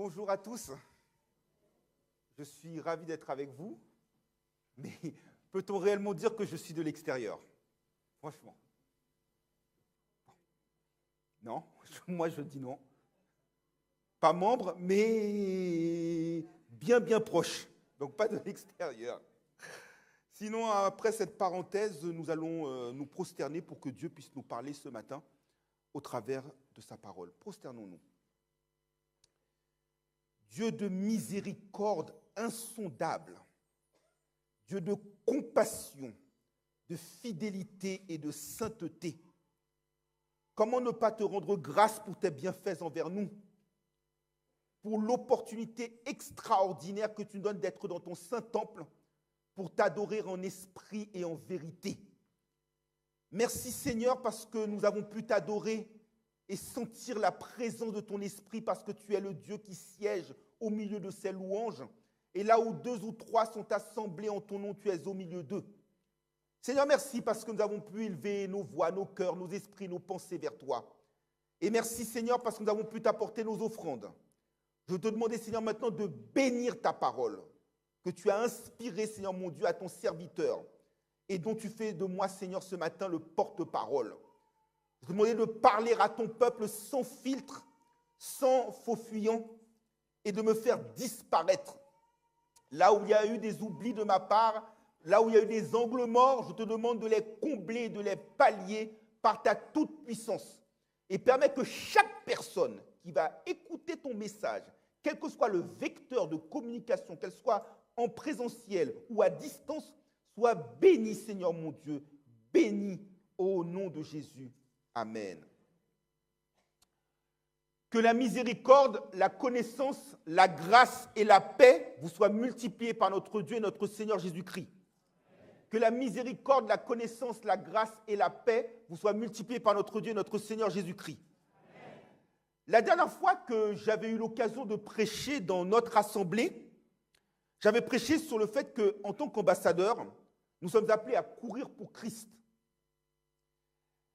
Bonjour à tous. Je suis ravi d'être avec vous, mais peut-on réellement dire que je suis de l'extérieur? Franchement. Non, moi je dis non. Pas membre, mais bien proche. Donc pas de l'extérieur. Sinon, après cette parenthèse, nous allons nous prosterner pour que Dieu puisse nous parler ce matin au travers de sa parole. Prosternons-nous. Dieu de miséricorde insondable, Dieu de compassion, de fidélité et de sainteté. Comment ne pas te rendre grâce pour tes bienfaits envers nous, pour l'opportunité extraordinaire que tu nous donnes d'être dans ton saint temple, pour t'adorer en esprit et en vérité. Merci Seigneur parce que nous avons pu t'adorer et sentir la présence de ton esprit parce que tu es le Dieu qui siège au milieu de ces louanges. Et là où 2 ou 3 sont assemblés en ton nom, tu es au milieu d'eux. Seigneur, merci parce que nous avons pu élever nos voix, nos cœurs, nos esprits, nos pensées vers toi. Et merci Seigneur parce que nous avons pu t'apporter nos offrandes. Je te demande Seigneur maintenant de bénir ta parole que tu as inspirée Seigneur mon Dieu à ton serviteur et dont tu fais de moi Seigneur ce matin le porte-parole. Je te demandais de parler à ton peuple sans filtre, sans faux fuyant, et de me faire disparaître. Là où il y a eu des oublis de ma part, là où il y a eu des angles morts, je te demande de les combler, de les pallier par ta toute-puissance. Et permets que chaque personne qui va écouter ton message, quel que soit le vecteur de communication, qu'elle soit en présentiel ou à distance, soit bénie, Seigneur mon Dieu, bénie au nom de Jésus. Amen. Que la miséricorde, la connaissance, la grâce et la paix vous soient multipliées par notre Dieu et notre Seigneur Jésus-Christ. Que la miséricorde, la connaissance, la grâce et la paix vous soient multipliées par notre Dieu et notre Seigneur Jésus-Christ. La dernière fois que j'avais eu l'occasion de prêcher dans notre assemblée, j'avais prêché sur le fait qu'en tant qu'ambassadeur, nous sommes appelés à courir pour Christ.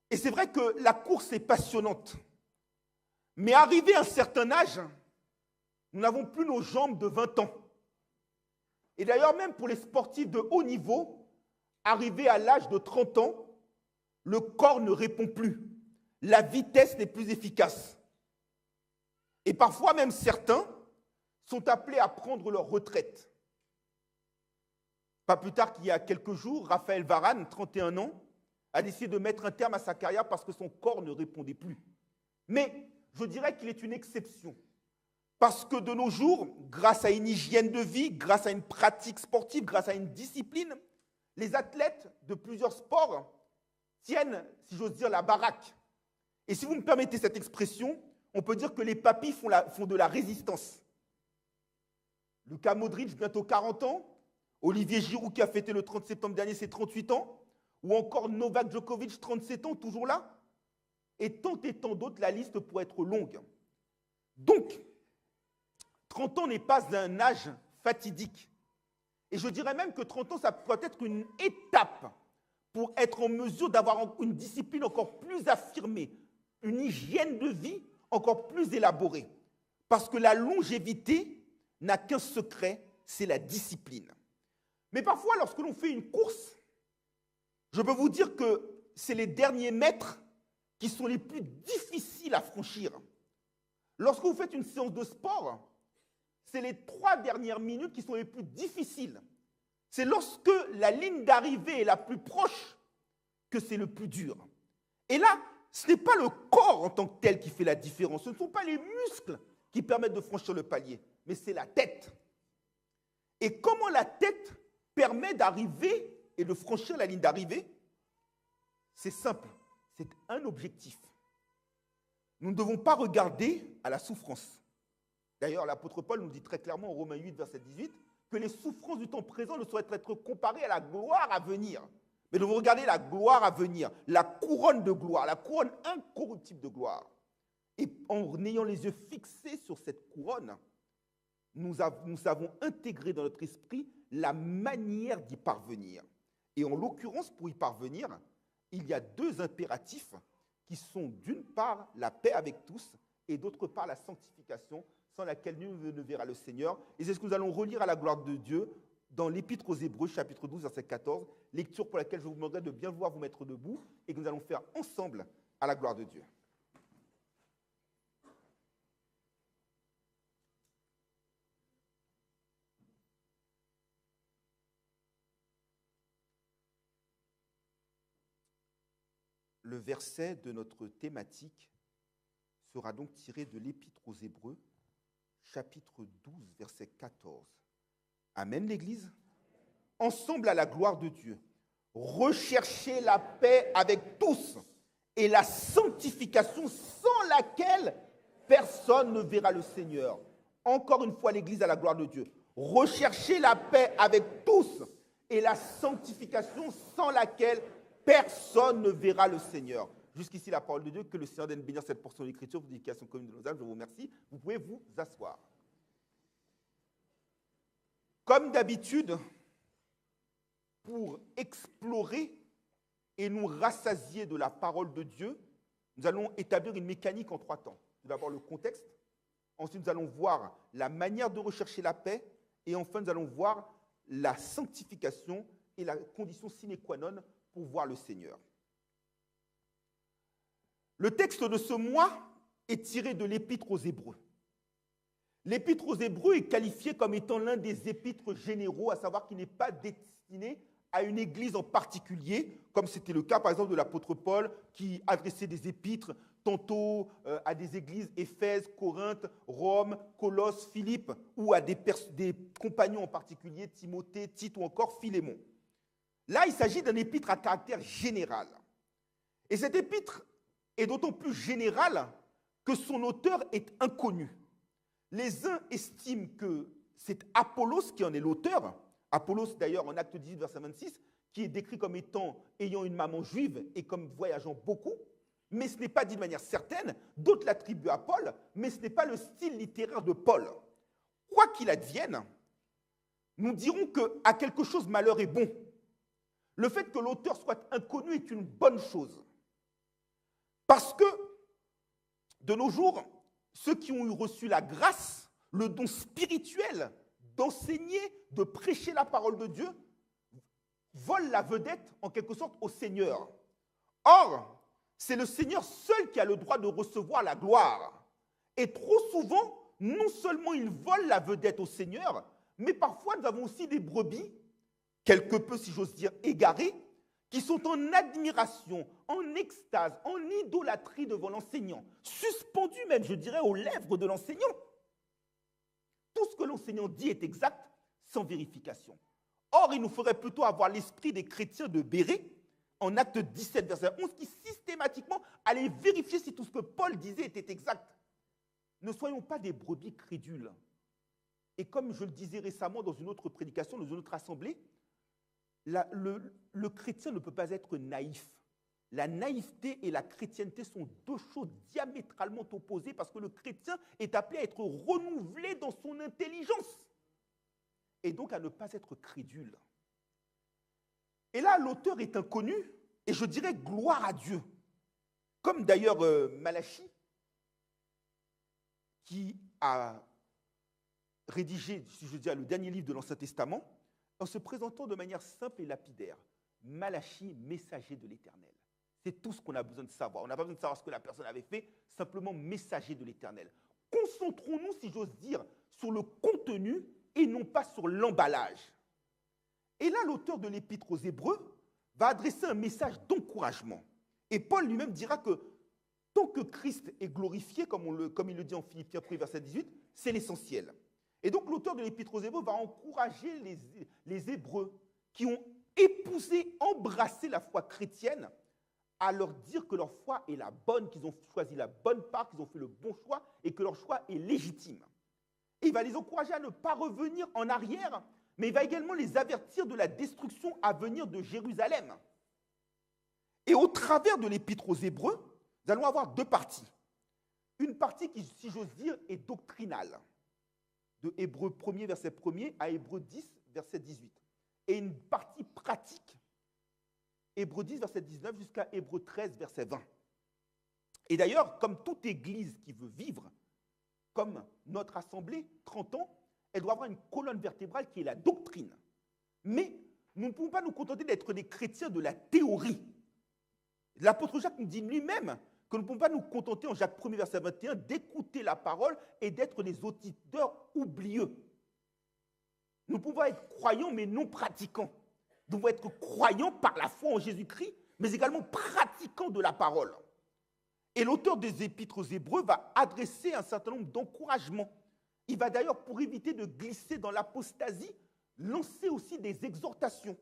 Et c'est vrai que la course est passionnante. Mais arrivé à un certain âge, nous n'avons plus nos jambes de 20 ans. Et d'ailleurs, même pour les sportifs de haut niveau, arrivé à l'âge de 30 ans, le corps ne répond plus. La vitesse n'est plus efficace. Et parfois même certains sont appelés à prendre leur retraite. Pas plus tard qu'il y a quelques jours, Raphaël Varane, 31 ans, a décidé de mettre un terme à sa carrière parce que son corps ne répondait plus. Mais je dirais qu'il est une exception. Parce que de nos jours, grâce à une hygiène de vie, grâce à une pratique sportive, grâce à une discipline, les athlètes de plusieurs sports tiennent, si j'ose dire, la baraque. Et si vous me permettez cette expression, on peut dire que les papis font de la résistance. Luka Modric, bientôt 40 ans. Olivier Giroud, qui a fêté le 30 septembre dernier ses 38 ans. Ou encore Novak Djokovic, 37 ans, toujours là. Et tant d'autres, la liste pourrait être longue. Donc, 30 ans n'est pas un âge fatidique. Et je dirais même que 30 ans, ça pourrait être une étape pour être en mesure d'avoir une discipline encore plus affirmée, une hygiène de vie encore plus élaborée. Parce que la longévité n'a qu'un secret, c'est la discipline. Mais parfois, lorsque l'on fait une course, je peux vous dire que c'est les derniers mètres qui sont les plus difficiles à franchir. Lorsque vous faites une séance de sport, c'est les 3 dernières minutes qui sont les plus difficiles. C'est lorsque la ligne d'arrivée est la plus proche que c'est le plus dur. Et là, ce n'est pas le corps en tant que tel qui fait la différence. Ce ne sont pas les muscles qui permettent de franchir le palier, mais c'est la tête. Et comment la tête permet d'arriver et de franchir la ligne d'arrivée? C'est simple. C'est un objectif. Nous ne devons pas regarder à la souffrance. D'ailleurs, l'apôtre Paul nous dit très clairement en Romains 8, verset 18, que les souffrances du temps présent ne sauraient être comparées à la gloire à venir. Mais nous devons regarder la gloire à venir, la couronne de gloire, la couronne incorruptible de gloire. Et en ayant les yeux fixés sur cette couronne, nous avons intégré dans notre esprit la manière d'y parvenir. Et en l'occurrence, pour y parvenir, il y a 2 impératifs qui sont d'une part la paix avec tous et d'autre part la sanctification, sans laquelle nul ne verra le Seigneur. Et c'est ce que nous allons relire à la gloire de Dieu dans l'Épître aux Hébreux, chapitre 12, verset 14, lecture pour laquelle je vous demanderai de bien vouloir vous mettre debout et que nous allons faire ensemble à la gloire de Dieu. Le verset de notre thématique sera donc tiré de l'Épître aux Hébreux, chapitre 12, verset 14. Amen, l'Église. Ensemble à la gloire de Dieu, recherchez la paix avec tous et la sanctification sans laquelle personne ne verra le Seigneur. Encore une fois, l'Église à la gloire de Dieu. Recherchez la paix avec tous et la sanctification sans laquelle personne ne verra le Seigneur. Jusqu'ici, la parole de Dieu. Que le Seigneur donne bénir cette portion d'écriture pour l'éducation commune de nos âmes. Je vous remercie. Vous pouvez vous asseoir. Comme d'habitude, pour explorer et nous rassasier de la parole de Dieu, nous allons établir une mécanique en 3 temps. Tout d'abord le contexte, ensuite nous allons voir la manière de rechercher la paix, et enfin nous allons voir la sanctification et la condition sine qua non pour voir le Seigneur. Le texte de ce mois est tiré de l'Épître aux Hébreux. L'Épître aux Hébreux est qualifié comme étant l'un des épîtres généraux, à savoir qu'il n'est pas destiné à une église en particulier, comme c'était le cas par exemple de l'apôtre Paul, qui adressait des épîtres tantôt à des églises Éphèse, Corinthe, Rome, Colosse, Philippe, ou à des compagnons en particulier, Timothée, Tite ou encore Philémon. Là, il s'agit d'un épître à caractère général. Et cet épître est d'autant plus général que son auteur est inconnu. Les uns estiment que c'est Apollos qui en est l'auteur. Apollos, d'ailleurs, en Acte 18, verset 26, qui est décrit comme étant ayant une maman juive et comme voyageant beaucoup, mais ce n'est pas dit de manière certaine. D'autres l'attribuent à Paul, mais ce n'est pas le style littéraire de Paul. Quoi qu'il advienne, nous dirons qu'à quelque chose, malheur est bon. Le fait que l'auteur soit inconnu est une bonne chose. Parce que, de nos jours, ceux qui ont reçu la grâce, le don spirituel d'enseigner, de prêcher la parole de Dieu, volent la vedette, en quelque sorte, au Seigneur. Or, c'est le Seigneur seul qui a le droit de recevoir la gloire. Et trop souvent, non seulement il vole la vedette au Seigneur, mais parfois nous avons aussi des brebis, quelque peu, si j'ose dire, égarées, qui sont en admiration, en extase, en idolâtrie devant l'enseignant, suspendus même, je dirais, aux lèvres de l'enseignant. Tout ce que l'enseignant dit est exact, sans vérification. Or, il nous faudrait plutôt avoir l'esprit des chrétiens de Bérée, en Acte 17, verset 11, qui systématiquement allaient vérifier si tout ce que Paul disait était exact. Ne soyons pas des brebis crédules. Et comme je le disais récemment dans une autre prédication, dans une autre assemblée, le chrétien ne peut pas être naïf. La naïveté et la chrétienté sont deux choses diamétralement opposées parce que le chrétien est appelé à être renouvelé dans son intelligence et donc à ne pas être crédule. Et là, l'auteur est inconnu et je dirais gloire à Dieu. Comme d'ailleurs Malachie, qui a rédigé, si je veux dire, le dernier livre de l'Ancien Testament, en se présentant de manière simple et lapidaire. Malachie, messager de l'Éternel. C'est tout ce qu'on a besoin de savoir. On n'a pas besoin de savoir ce que la personne avait fait, simplement messager de l'Éternel. Concentrons-nous, si j'ose dire, sur le contenu et non pas sur l'emballage. Et là, l'auteur de l'Épître aux Hébreux va adresser un message d'encouragement. Et Paul lui-même dira que tant que Christ est glorifié, comme il le dit en Philippiens 1, verset 18, c'est l'essentiel. Et donc l'auteur de l'Épître aux Hébreux va encourager les Hébreux qui ont épousé, embrassé la foi chrétienne, à leur dire que leur foi est la bonne, qu'ils ont choisi la bonne part, qu'ils ont fait le bon choix et que leur choix est légitime. Et il va les encourager à ne pas revenir en arrière, mais il va également les avertir de la destruction à venir de Jérusalem. Et au travers de l'Épître aux Hébreux, nous allons avoir 2 parties. Une partie qui, si j'ose dire, est doctrinale, de Hébreux 1er, verset 1er, à Hébreux 10, verset 18. Et une partie pratique, Hébreux 10, verset 19, jusqu'à Hébreux 13, verset 20. Et d'ailleurs, comme toute église qui veut vivre, comme notre assemblée, 30 ans, elle doit avoir une colonne vertébrale qui est la doctrine. Mais nous ne pouvons pas nous contenter d'être des chrétiens de la théorie. L'apôtre Jacques nous dit lui-même que nous ne pouvons pas nous contenter, en Jacques 1er, verset 21, d'écouter la parole et d'être des auditeurs oublieux. Nous pouvons être croyants, mais non pratiquants. Nous devons être croyants par la foi en Jésus-Christ, mais également pratiquants de la parole. Et l'auteur des Épîtres aux Hébreux va adresser un certain nombre d'encouragements. Il va d'ailleurs, pour éviter de glisser dans l'apostasie, lancer aussi des exhortations.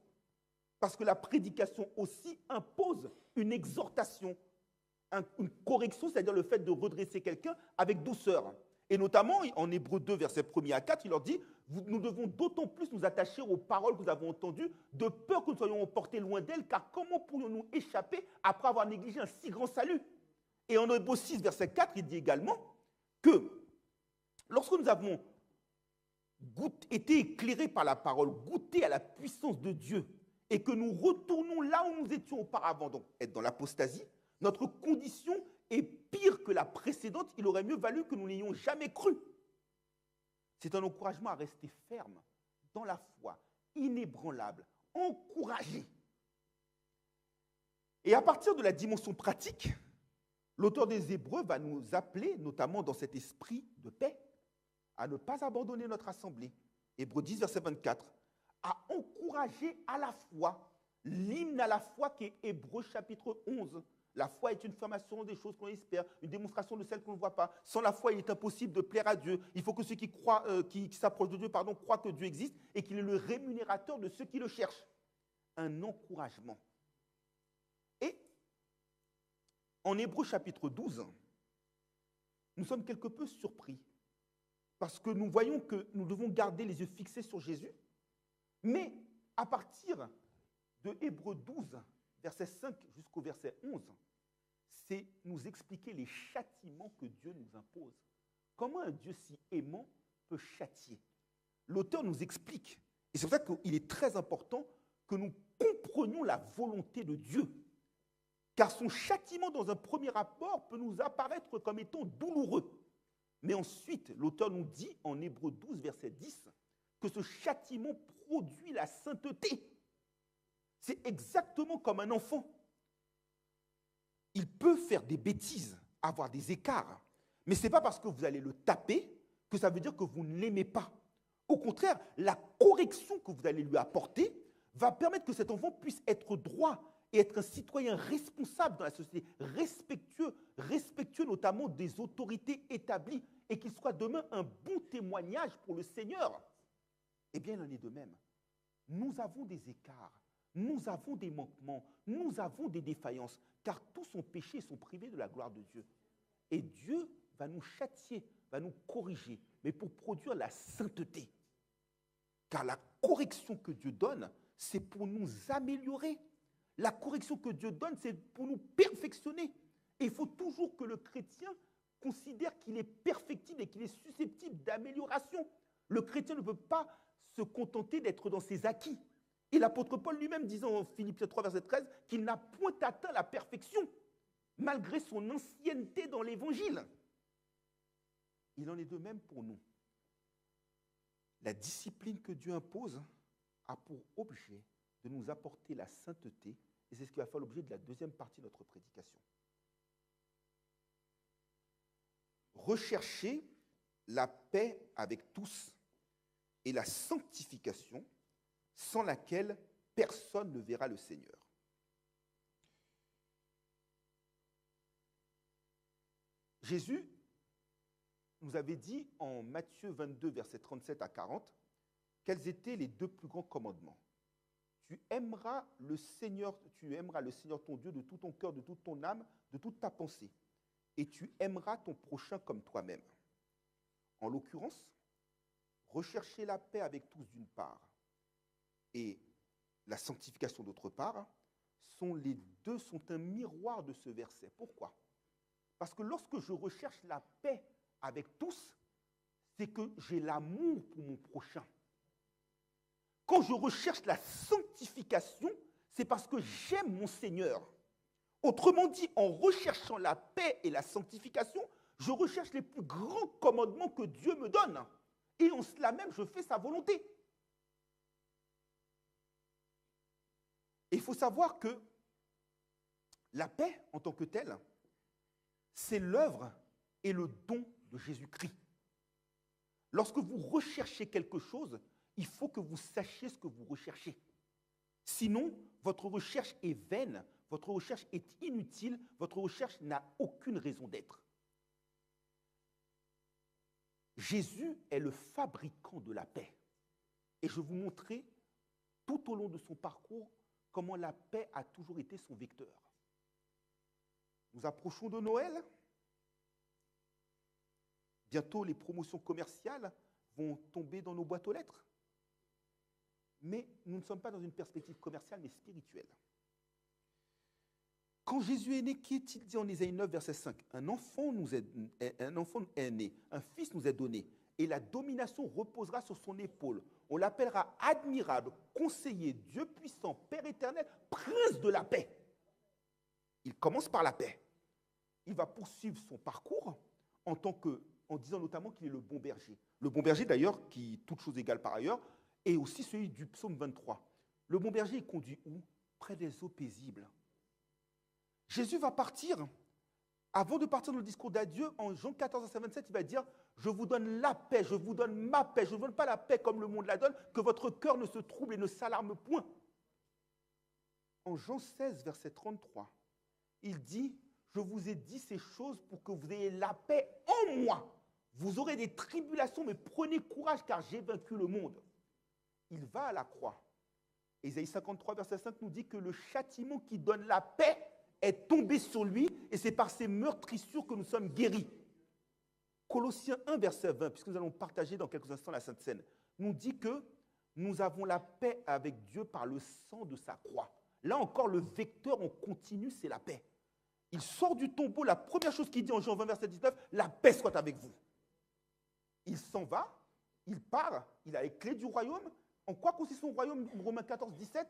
Parce que la prédication aussi impose une exhortation, une correction, c'est-à-dire le fait de redresser quelqu'un avec douceur. Et notamment, en Hébreux 2, versets 1er à 4, il leur dit « Nous devons d'autant plus nous attacher aux paroles que nous avons entendues, de peur que nous soyons emportés loin d'elles, car comment pourrions-nous échapper après avoir négligé un si grand salut ?» Et en Hébreux 6, verset 4, il dit également que lorsque nous avons été éclairés par la parole, goûté à la puissance de Dieu, et que nous retournons là où nous étions auparavant, donc être dans l'apostasie, notre condition est pire que la précédente. Il aurait mieux valu que nous n'ayons jamais cru. C'est un encouragement à rester ferme dans la foi, inébranlable, encouragé. Et à partir de la dimension pratique, l'auteur des Hébreux va nous appeler, notamment dans cet esprit de paix, à ne pas abandonner notre assemblée. Hébreux 10, verset 24. À encourager à la foi, l'hymne à la foi qui est Hébreux chapitre 11. La foi est une affirmation des choses qu'on espère, une démonstration de celles qu'on ne voit pas. Sans la foi, il est impossible de plaire à Dieu. Il faut que ceux qui s'approchent de Dieu, croient que Dieu existe et qu'il est le rémunérateur de ceux qui le cherchent. Un encouragement. Et en Hébreux chapitre 12, nous sommes quelque peu surpris parce que nous voyons que nous devons garder les yeux fixés sur Jésus. Mais à partir de Hébreux 12, verset 5 jusqu'au verset 11, c'est nous expliquer les châtiments que Dieu nous impose. Comment un Dieu si aimant peut châtier? L'auteur nous explique, et c'est pour ça qu'il est très important que nous comprenions la volonté de Dieu. Car son châtiment, dans un premier rapport, peut nous apparaître comme étant douloureux. Mais ensuite, l'auteur nous dit, en Hébreux 12, verset 10, que ce châtiment produit la sainteté. C'est exactement comme un enfant. Il peut faire des bêtises, avoir des écarts, mais ce n'est pas parce que vous allez le taper que ça veut dire que vous ne l'aimez pas. Au contraire, la correction que vous allez lui apporter va permettre que cet enfant puisse être droit et être un citoyen responsable dans la société, respectueux notamment des autorités établies, et qu'il soit demain un bon témoignage pour le Seigneur. Eh bien, il en est de même. Nous avons des écarts, nous avons des manquements, nous avons des défaillances, car tous sont péchés et sont privés de la gloire de Dieu. Et Dieu va nous châtier, va nous corriger, mais pour produire la sainteté. Car la correction que Dieu donne, c'est pour nous améliorer. La correction que Dieu donne, c'est pour nous perfectionner. Et il faut toujours que le chrétien considère qu'il est perfectible et qu'il est susceptible d'amélioration. Le chrétien ne peut pas se contenter d'être dans ses acquis. Et l'apôtre Paul lui-même disait en Philippiens 3, verset 13, qu'il n'a point atteint la perfection, malgré son ancienneté dans l'Évangile. Il en est de même pour nous. La discipline que Dieu impose a pour objet de nous apporter la sainteté, et c'est ce qui va faire l'objet de la deuxième partie de notre prédication. Rechercher la paix avec tous et la sanctification sans laquelle personne ne verra le Seigneur. Jésus nous avait dit en Matthieu 22, versets 37 à 40, quels étaient les deux plus grands commandements. Tu aimeras le Seigneur ton Dieu de tout ton cœur, de toute ton âme, de toute ta pensée. Et tu aimeras ton prochain comme toi-même. En l'occurrence, rechercher la paix avec tous d'une part et la sanctification d'autre part, les deux sont un miroir de ce verset. Pourquoi? Parce que lorsque je recherche la paix avec tous, c'est que j'ai l'amour pour mon prochain. Quand je recherche la sanctification, c'est parce que j'aime mon Seigneur. Autrement dit, en recherchant la paix et la sanctification, Je recherche les plus grands commandements que Dieu me donne. Et en cela même, je fais sa volonté. Et il faut savoir que la paix, en tant que telle, c'est l'œuvre et le don de Jésus-Christ. Lorsque vous recherchez quelque chose, il faut que vous sachiez ce que vous recherchez. Sinon, votre recherche est vaine, votre recherche est inutile, votre recherche n'a aucune raison d'être. Jésus est le fabricant de la paix. Et je vais vous montrer tout au long de son parcours comment la paix a toujours été son vecteur. Nous approchons de Noël. Bientôt, les promotions commerciales vont tomber dans nos boîtes aux lettres. Mais nous ne sommes pas dans une perspective commerciale, mais spirituelle. Quand Jésus est né, qu'est-il dit en Ésaïe 9, verset 5 ? Un enfant est né, un fils nous est donné, et la domination reposera sur son épaule. On l'appellera admirable, conseiller, Dieu puissant, Père éternel, prince de la paix. Il commence par la paix. Il va poursuivre son parcours en disant notamment qu'il est le bon berger. Le bon berger, d'ailleurs, qui, toute chose égale par ailleurs, est aussi celui du psaume 23. Le bon berger est conduit où ? Près des eaux paisibles. Jésus va partir. Avant de partir dans le discours d'adieu, en Jean 14, verset 27, il va dire « Je vous donne la paix, je vous donne ma paix, je ne vous donne pas la paix comme le monde la donne, que votre cœur ne se trouble et ne s'alarme point. » En Jean 16, verset 33, il dit « Je vous ai dit ces choses pour que vous ayez la paix en moi. Vous aurez des tribulations, mais prenez courage car j'ai vaincu le monde. » Il va à la croix. Ésaïe 53, verset 5 nous dit que le châtiment qui donne la paix est tombé sur lui et c'est par ses meurtrissures que nous sommes guéris. Colossiens 1, verset 20, puisque nous allons partager dans quelques instants la Sainte Seine, nous dit que nous avons la paix avec Dieu par le sang de sa croix. Là encore, le vecteur en continu, c'est la paix. Il sort du tombeau, la première chose qu'il dit en Jean 20, verset 19, la paix soit avec vous. Il s'en va, il part, il a les clés du royaume. En quoi consiste son royaume? Romains 14, 17.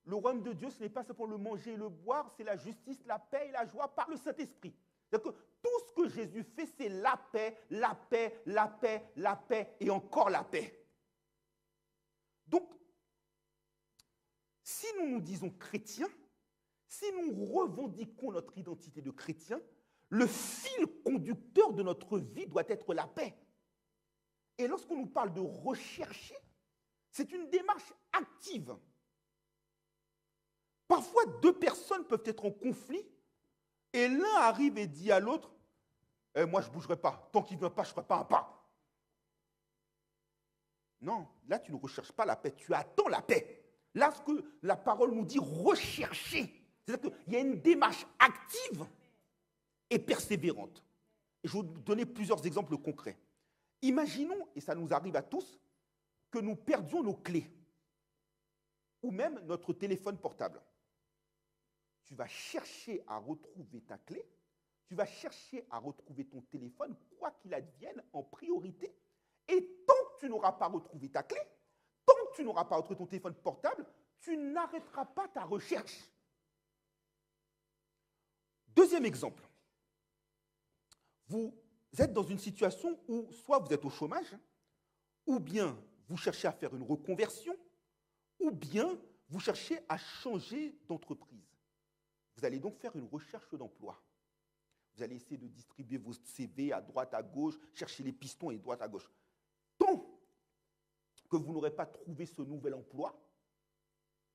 Le royaume de Dieu, ce n'est pas simplement le manger et le boire, c'est la justice, la paix et la joie par le Saint-Esprit. C'est-à-dire que tout ce que Jésus fait, c'est la paix, la paix, la paix, la paix et encore la paix. Donc, si nous nous disons chrétiens, si nous revendiquons notre identité de chrétien, le fil conducteur de notre vie doit être la paix. Et lorsqu'on nous parle de rechercher, c'est une démarche active. Parfois, deux personnes peuvent être en conflit et l'un arrive et dit à l'autre « Moi, je ne bougerai pas. Tant qu'il ne vient pas, je ne ferai pas un pas. » Non, là, tu ne recherches pas la paix, tu attends la paix. Là, ce que la parole nous dit, rechercher. C'est-à-dire qu'il y a une démarche active et persévérante. Et je vais vous donner plusieurs exemples concrets. Imaginons, et ça nous arrive à tous, que nous perdions nos clés ou même notre téléphone portable. Tu vas chercher à retrouver ta clé, tu vas chercher à retrouver ton téléphone, quoi qu'il advienne, en priorité. Et tant que tu n'auras pas retrouvé ta clé, tant que tu n'auras pas retrouvé ton téléphone portable, tu n'arrêteras pas ta recherche. Deuxième exemple. Vous êtes dans une situation où soit vous êtes au chômage, ou bien vous cherchez à faire une reconversion, ou bien vous cherchez à changer d'entreprise. Vous allez donc faire une recherche d'emploi. Vous allez essayer de distribuer vos CV à droite, à gauche, chercher les pistons et droite à gauche. Tant que vous n'aurez pas trouvé ce nouvel emploi,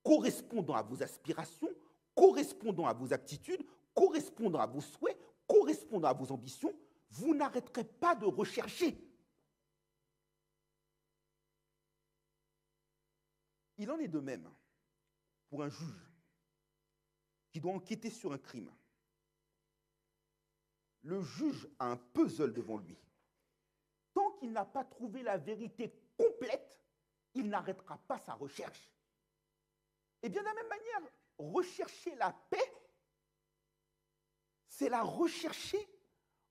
correspondant à vos aspirations, correspondant à vos aptitudes, correspondant à vos souhaits, correspondant à vos ambitions, vous n'arrêterez pas de rechercher. Il en est de même pour un juge qui doit enquêter sur un crime. Le juge a un puzzle devant lui. Tant qu'il n'a pas trouvé la vérité complète, il n'arrêtera pas sa recherche. Et bien de la même manière, rechercher la paix, c'est la rechercher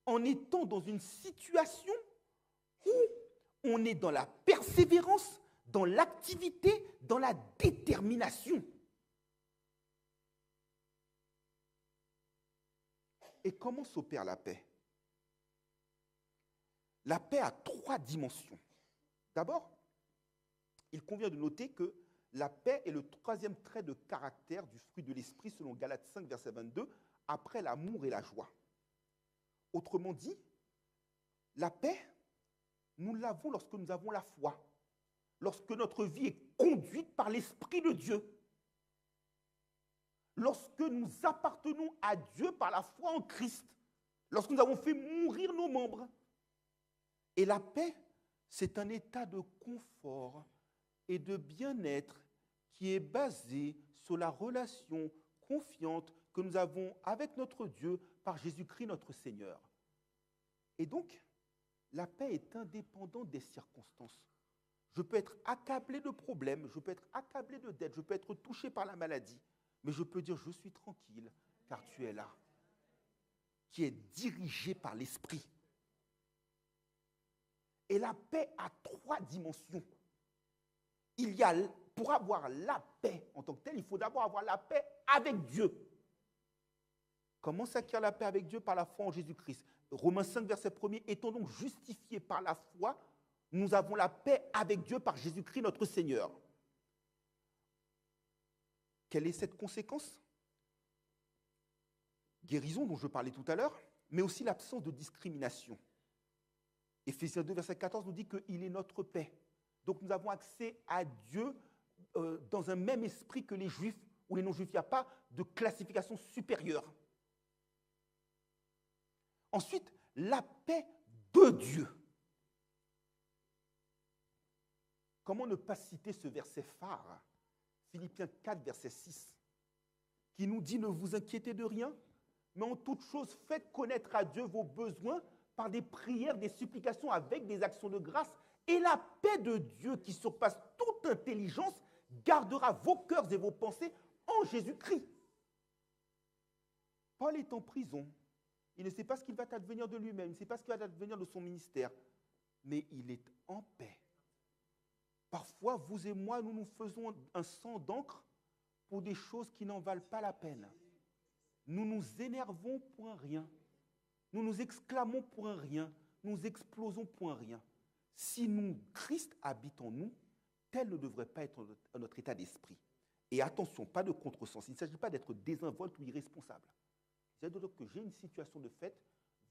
en étant dans une situation où on est dans la persévérance, dans l'activité, dans la détermination. Et comment s'opère la paix? La paix a 3 dimensions. D'abord, il convient de noter que la paix est le 3e trait de caractère du fruit de l'esprit selon Galates 5, verset 22, après l'amour et la joie. Autrement dit, la paix, nous l'avons lorsque nous avons la foi, lorsque notre vie est conduite par l'Esprit de Dieu, lorsque nous appartenons à Dieu par la foi en Christ, lorsque nous avons fait mourir nos membres. Et la paix, c'est un état de confort et de bien-être qui est basé sur la relation confiante que nous avons avec notre Dieu par Jésus-Christ notre Seigneur. Et donc, la paix est indépendante des circonstances. Je peux être accablé de problèmes, je peux être accablé de dettes, je peux être touché par la maladie, mais je peux dire, je suis tranquille, car tu es là, qui est dirigé par l'Esprit. Et la paix a 3 dimensions. Il y a, pour avoir la paix en tant que telle, il faut d'abord avoir la paix avec Dieu. Comment s'acquiert la paix avec Dieu? Par la foi en Jésus-Christ. Romains 5, verset 1er, étant donc justifiés par la foi, nous avons la paix avec Dieu par Jésus-Christ notre Seigneur. Quelle est cette conséquence? Guérison dont je parlais tout à l'heure, mais aussi l'absence de discrimination. Éphésiens 2, verset 14 nous dit qu'il est notre paix. Donc nous avons accès à Dieu dans un même esprit que les Juifs ou les non-Juifs. Il n'y a pas de classification supérieure. Ensuite, la paix de Dieu. Comment ne pas citer ce verset phare, Philippiens 4, verset 6, qui nous dit « Ne vous inquiétez de rien, mais en toute chose, faites connaître à Dieu vos besoins par des prières, des supplications avec des actions de grâce, et la paix de Dieu qui surpasse toute intelligence gardera vos cœurs et vos pensées en Jésus-Christ. » Paul est en prison. Il ne sait pas ce qu'il va advenir de lui-même, il ne sait pas ce qu'il va advenir de son ministère, mais il est en paix. Parfois, vous et moi, nous nous faisons un sang d'encre pour des choses qui n'en valent pas la peine. Nous nous énervons pour un rien. Nous nous exclamons pour un rien. Nous explosons pour un rien. Si Christ habite en nous, tel ne devrait pas être notre état d'esprit. Et attention, pas de contresens. Il ne s'agit pas d'être désinvolte ou irresponsable. C'est-à-dire que j'ai une situation de fait,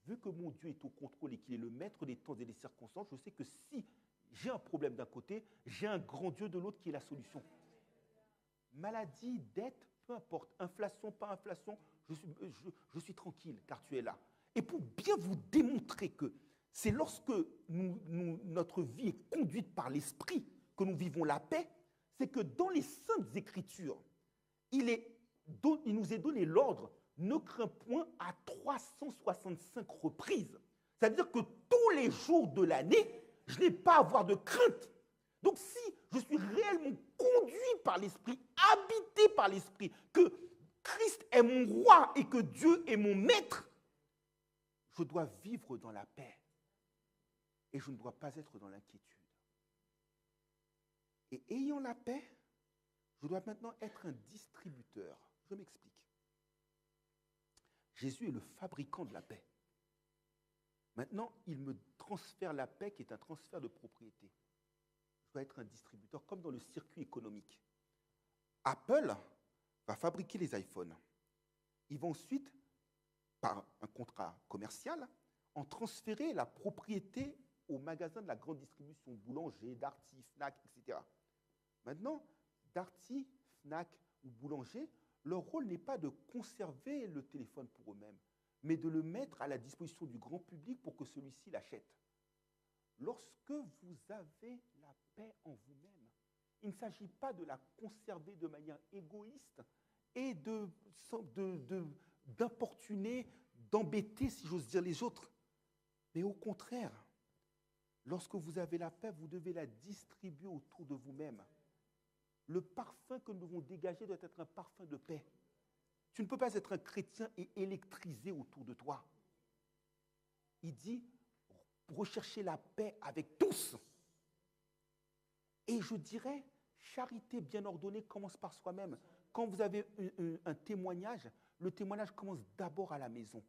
vu que mon Dieu est au contrôle et qu'il est le maître des temps et des circonstances, je sais que si j'ai un problème d'un côté, j'ai un grand Dieu de l'autre qui est la solution. Maladie, dette, peu importe, inflation, pas inflation, je suis tranquille car tu es là. Et pour bien vous démontrer que c'est lorsque notre vie est conduite par l'Esprit que nous vivons la paix, c'est que dans les Saintes Écritures, il nous est donné l'ordre « ne crains point » à 365 reprises. C'est-à-dire que tous les jours de l'année, je n'ai pas à avoir de crainte. Donc si je suis réellement conduit par l'Esprit, habité par l'Esprit, que Christ est mon roi et que Dieu est mon maître, je dois vivre dans la paix. Et je ne dois pas être dans l'inquiétude. Et ayant la paix, je dois maintenant être un distributeur. Je m'explique. Jésus est le fabricant de la paix. Maintenant, il me transfère la paix qui est un transfert de propriété. Je dois être un distributeur, comme dans le circuit économique. Apple va fabriquer les iPhones. Ils vont ensuite, par un contrat commercial, en transférer la propriété aux magasins de la grande distribution, Boulanger, Darty, Fnac, etc. Maintenant, Darty, Fnac ou Boulanger, leur rôle n'est pas de conserver le téléphone pour eux-mêmes, mais de le mettre à la disposition du grand public pour que celui-ci l'achète. Lorsque vous avez la paix en vous-même, il ne s'agit pas de la conserver de manière égoïste et d'importuner, d'embêter, si j'ose dire, les autres. Mais au contraire, lorsque vous avez la paix, vous devez la distribuer autour de vous-même. Le parfum que nous devons dégager doit être un parfum de paix. Tu ne peux pas être un chrétien et électriser autour de toi. Il dit, recherchez la paix avec tous. Et je dirais, charité bien ordonnée commence par soi-même. Quand vous avez un témoignage, le témoignage commence d'abord à la maison.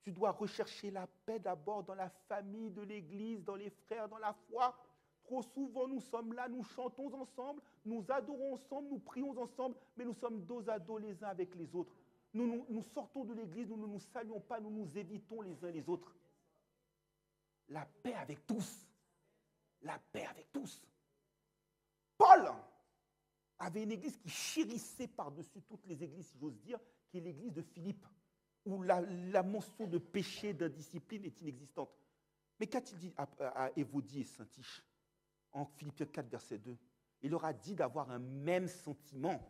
Tu dois rechercher la paix d'abord dans la famille de l'Église, dans les frères, dans la foi. Trop souvent, nous sommes là, nous chantons ensemble, nous adorons ensemble, nous prions ensemble, mais nous sommes dos à dos les uns avec les autres. Nous sortons de l'Église, nous ne nous saluons pas, nous nous évitons les uns les autres. La paix avec tous. La paix avec tous. Paul avait une église qui chérissait par-dessus toutes les églises, si j'ose dire, qui est l'église de Philippe, où la mention de péché, d'indiscipline est inexistante. Mais qu'a-t-il dit à Évodie et Syntyche en Philippiens 4, verset 2? Il leur a dit d'avoir un même sentiment.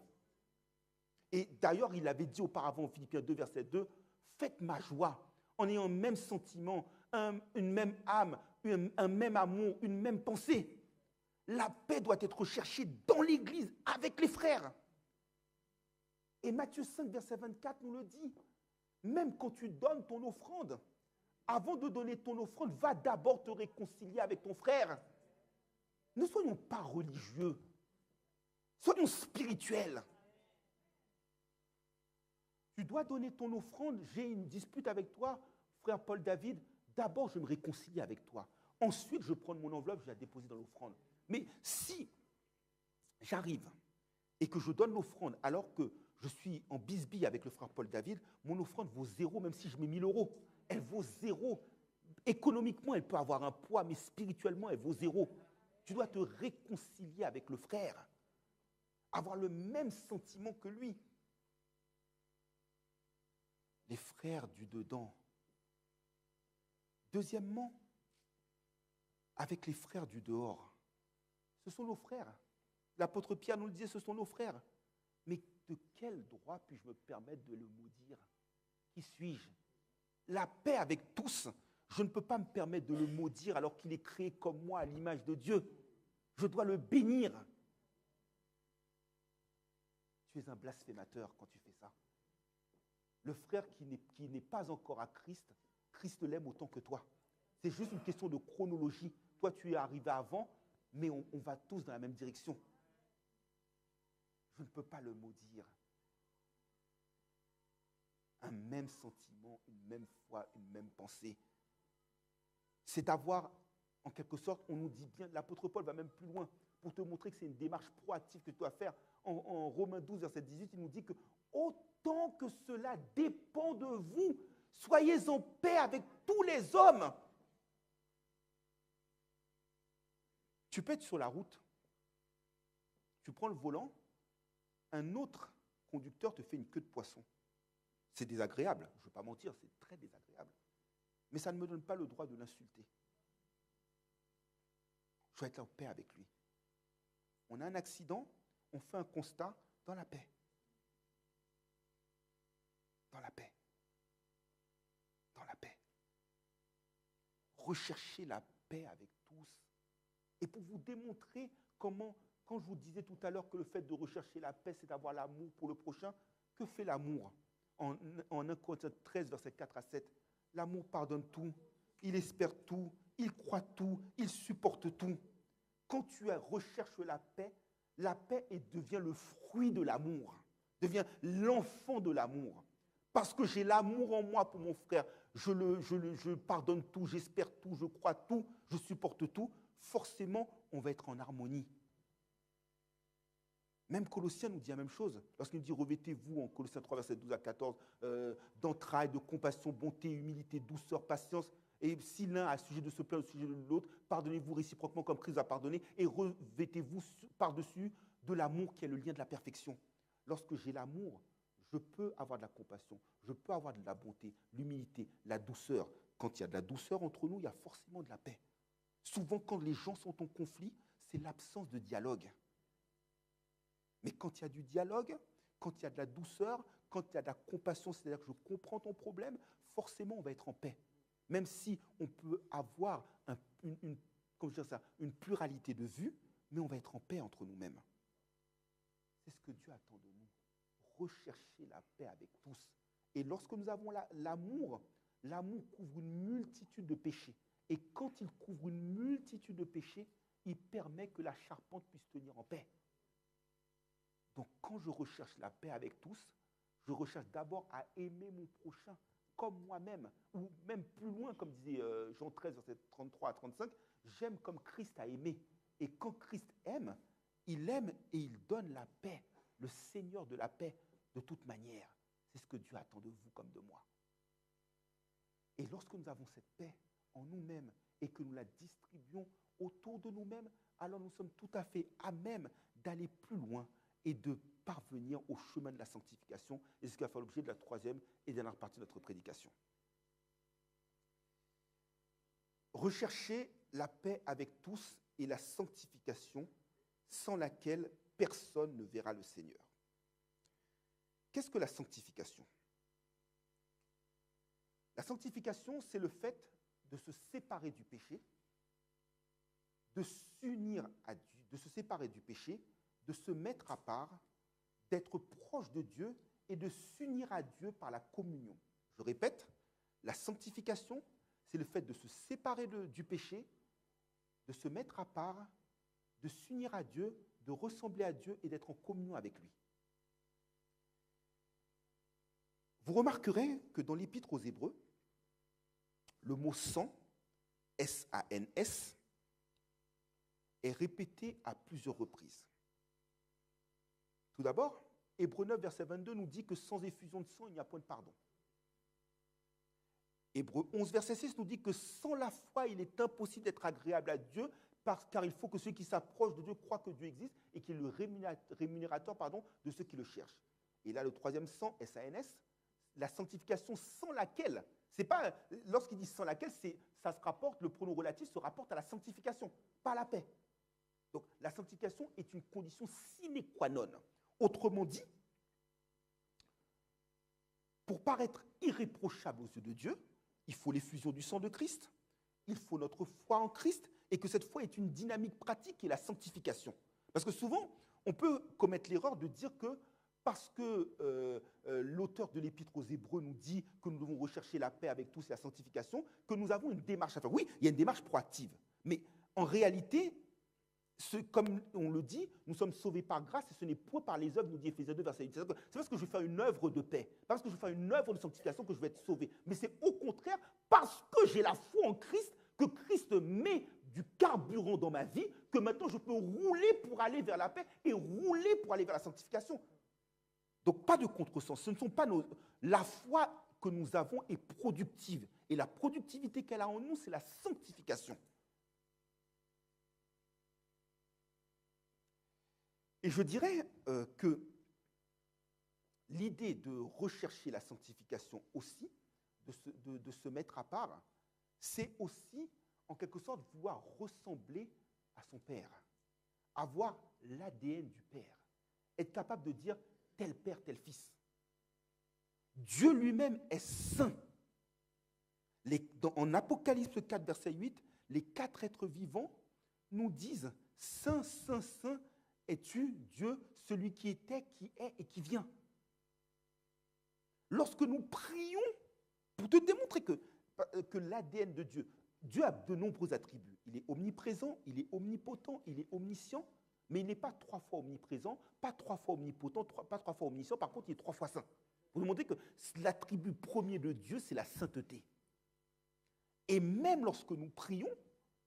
Et d'ailleurs, il avait dit auparavant en Philippiens 2, verset 2, « Faites ma joie en ayant un même sentiment, une même âme, un même amour, une même pensée. » La paix doit être recherchée dans l'Église, avec les frères. Et Matthieu 5, verset 24 nous le dit. Même quand tu donnes ton offrande, avant de donner ton offrande, va d'abord te réconcilier avec ton frère. Ne soyons pas religieux, soyons spirituels. Tu dois donner ton offrande, j'ai une dispute avec toi, frère Paul David, d'abord je me réconcilie avec toi. Ensuite, je prends mon enveloppe, je la dépose dans l'offrande. Mais si j'arrive et que je donne l'offrande alors que je suis en bisbille avec le frère Paul David, mon offrande vaut 0 même si je mets 1000 €. Elle vaut 0. Économiquement, elle peut avoir un poids, mais spirituellement, elle vaut 0. Tu dois te réconcilier avec le frère, avoir le même sentiment que lui. Les frères du dedans. Deuxièmement, avec les frères du dehors. Ce sont nos frères. L'apôtre Pierre nous le disait, ce sont nos frères. Mais de quel droit puis-je me permettre de le maudire? Qui suis-je? La paix avec tous. Je ne peux pas me permettre de le maudire alors qu'il est créé comme moi à l'image de Dieu. Je dois le bénir. Tu es un blasphémateur quand tu fais ça. Le frère qui n'est pas encore à Christ, Christ l'aime autant que toi. C'est juste une question de chronologie. Toi, tu es arrivé avant, mais on va tous dans la même direction. Je ne peux pas le maudire. Un même sentiment, une même foi, une même pensée. C'est d'avoir, en quelque sorte, on nous dit bien, l'apôtre Paul va même plus loin pour te montrer que c'est une démarche proactive que tu dois faire. En Romains 12, verset 18, il nous dit que autant que cela dépend de vous, soyez en paix avec tous les hommes. Tu peux être sur la route, tu prends le volant, un autre conducteur te fait une queue de poisson. C'est désagréable, je ne veux pas mentir, c'est très désagréable. Mais ça ne me donne pas le droit de l'insulter. Je dois être en paix avec lui. On a un accident, on fait un constat dans la paix. Dans la paix. Dans la paix. Recherchez la paix avec tous. Et pour vous démontrer comment, quand je vous disais tout à l'heure que le fait de rechercher la paix, c'est d'avoir l'amour pour le prochain, que fait l'amour? En 1 Corinthiens 13, versets 4 à 7, l'amour pardonne tout, il espère tout, il croit tout, il supporte tout. Quand tu recherches la paix devient le fruit de l'amour, devient l'enfant de l'amour. Parce que j'ai l'amour en moi pour mon frère, je pardonne tout, j'espère tout, je crois tout, je supporte tout, forcément, on va être en harmonie. Même Colossiens nous dit la même chose. Lorsqu'il nous dit « Revêtez-vous » en Colossiens 3, versets 12 à 14, d'entrailles, de compassion, bonté, humilité, douceur, patience. Et si l'un a sujet de se plaindre au sujet de l'autre, pardonnez-vous réciproquement comme Christ a pardonné et revêtez-vous par-dessus de l'amour qui est le lien de la perfection. Lorsque j'ai l'amour, je peux avoir de la compassion, je peux avoir de la bonté, l'humilité, la douceur. Quand il y a de la douceur entre nous, il y a forcément de la paix. Souvent, quand les gens sont en conflit, c'est l'absence de dialogue. Mais quand il y a du dialogue, quand il y a de la douceur, quand il y a de la compassion, c'est-à-dire que je comprends ton problème, forcément, on va être en paix. Même si on peut avoir une pluralité de vues, mais on va être en paix entre nous-mêmes. C'est ce que Dieu attend de nous. Rechercher la paix avec tous. Et lorsque nous avons l'amour, l'amour couvre une multitude de péchés. Et quand il couvre une multitude de péchés, il permet que la charpente puisse tenir en paix. Donc quand je recherche la paix avec tous, je recherche d'abord à aimer mon prochain comme moi-même, ou même plus loin, comme disait Jean 13, verset 33 à 35, j'aime comme Christ a aimé. Et quand Christ aime et il donne la paix, le Seigneur de la paix, de toute manière. C'est ce que Dieu attend de vous comme de moi. Et lorsque nous avons cette paix en nous-mêmes et que nous la distribuons autour de nous-mêmes, alors nous sommes tout à fait à même d'aller plus loin et de parvenir au chemin de la sanctification. Et c'est ce qui va faire l'objet de la troisième et dernière partie de notre prédication. Rechercher la paix avec tous et la sanctification sans laquelle personne ne verra le Seigneur. Qu'est-ce que la sanctification ? La sanctification, c'est le fait de se séparer du péché, de s'unir à Dieu, de se séparer du péché, de se mettre à part, d'être proche de Dieu et de s'unir à Dieu par la communion. Je répète, la sanctification, c'est le fait de se séparer du péché, de se mettre à part, de s'unir à Dieu, de ressembler à Dieu et d'être en communion avec lui. Vous remarquerez que dans l'Épître aux Hébreux, le mot sang, S-A-N-S, est répété à plusieurs reprises. Tout d'abord, Hébreux 9, verset 22 nous dit que sans effusion de sang, il n'y a point de pardon. Hébreux 11, verset 6 nous dit que sans la foi, il est impossible d'être agréable à Dieu, car il faut que celui qui s'approche de Dieu croit que Dieu existe et qu'il est le rémunérateur de ceux qui le cherchent. Et là, le troisième sang, S-A-N-S, la sanctification sans laquelle, c'est pas, lorsqu'il dit sans laquelle, ça se rapporte, le pronom relatif se rapporte à la sanctification, pas à la paix. Donc la sanctification est une condition sine qua non. Autrement dit, pour paraître irréprochable aux yeux de Dieu, il faut l'effusion du sang de Christ, il faut notre foi en Christ, et que cette foi est une dynamique pratique qui est la sanctification. Parce que souvent, on peut commettre l'erreur de dire que parce que l'auteur de l'Épître aux Hébreux nous dit que nous devons rechercher la paix avec tous et la sanctification, que nous avons une démarche à faire. Oui, il y a une démarche proactive, mais en réalité, comme on le dit, nous sommes sauvés par grâce et ce n'est point par les œuvres, nous dit Éphésiens 2, verset 8. C'est parce que je vais faire une œuvre de paix, pas parce que je vais faire une œuvre de sanctification que je vais être sauvé, mais c'est au contraire parce que j'ai la foi en Christ, que Christ met du carburant dans ma vie, que maintenant je peux rouler pour aller vers la paix et rouler pour aller vers la sanctification. Donc pas de contresens, ce ne sont pas la foi que nous avons est productive et la productivité qu'elle a en nous, c'est la sanctification. Et je dirais que l'idée de rechercher la sanctification aussi, de se mettre à part, c'est aussi, en quelque sorte, vouloir ressembler à son Père, avoir l'ADN du Père, être capable de dire tel Père, tel Fils. Dieu lui-même est saint. En Apocalypse 4, verset 8, les 4 êtres vivants nous disent « Saint, Saint, Saint, es-tu Dieu, celui qui était, qui est et qui vient ?» Lorsque nous prions, pour te démontrer que l'ADN de Dieu, Dieu a de nombreux attributs. Il est omniprésent, il est omnipotent, il est omniscient, mais il n'est pas 3 fois omniprésent, pas 3 fois omnipotent, pas 3 fois omniscient, par contre il est 3 fois saint. Pour nous montrer que l'attribut premier de Dieu, c'est la sainteté. Et même lorsque nous prions